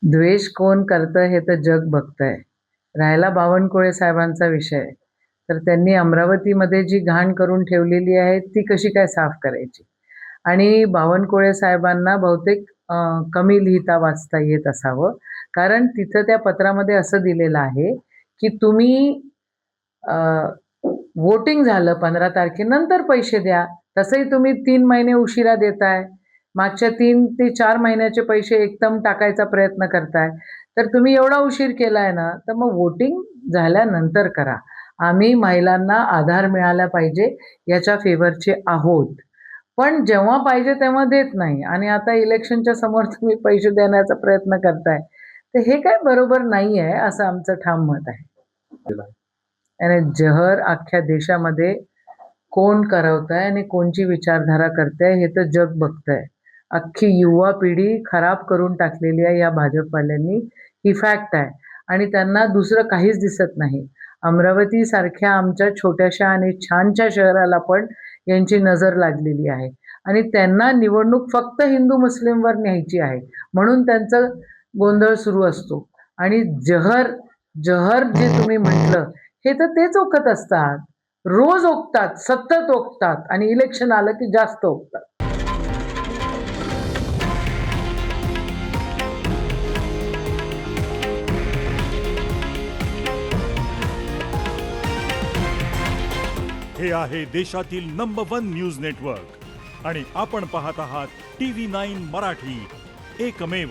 द्वेष कोण करतं हे तर जग बघतंय. राहिला बावनकुळे साहेबांचा विषय, तर त्यांनी अमरावतीमध्ये जी घाण करून ठेवलेली आहे, ती कशी काय साफ करायची? आणि बावनकुळे साहेबांना बहुतेक कमी लिहिता वाचता येत असावं. कारण तिथं त्या पत्रामध्ये असं दिलेलं आहे, की तुम्ही वोटिंग झालं 15 तारखेनंतर पैसे द्या. तसंही तुम्ही 3 महिने उशिरा देताय. मागच्या 3 ते 4 महिन्याचे पैसे एकदम टाकायचा प्रयत्न करताय. तर तुम्ही एवढा उशीर केलाय ना, तर मग वोटिंग झाल्यानंतर करा. आम्ही महिलांना आधार मिळाला पाहिजे याच्या फेवरचे आहोत. पण जेव्हा पाहिजे तेव्हा देत नाही आणि आता इलेक्शनच्या समोर तुम्ही पैसे देण्याचा प्रयत्न करताय. तर हे काय बरोबर नाही आहे, असं आमचं ठाम मत आहे. आणि जहर अख्ख्या देशामध्ये कोण करवतंय आणि कोणची विचारधारा करतंय हे तर जग बघतंय. अख्खी युवा पिढी खराब करून टाकलेली आहे या भाजपवाल्यांनी, ही फॅक्ट आहे. आणि त्यांना दुसरं काहीच दिसत नाही. अमरावतीसारख्या आमच्या छोट्याशा आणि छानशा शहराला पण यांची नजर लागलेली आहे. आणि त्यांना निवडणूक फक्त हिंदू-मुस्लिमवर न्यायची आहे. म्हणून त्यांचा गोंधळ सुरू असतो. आणि जहर जहर जे तुम्ही म्हटलं, हे तर तेच ओकत असतात. रोज ओकतात, सतत ओकतात आणि इलेक्शन आलं की जास्त ओकतात. हे आहे देशातील नंबर 1 न्यूज नेटवर्क आणि आपण पाहत आहात TV9 मराठी, एकमेव.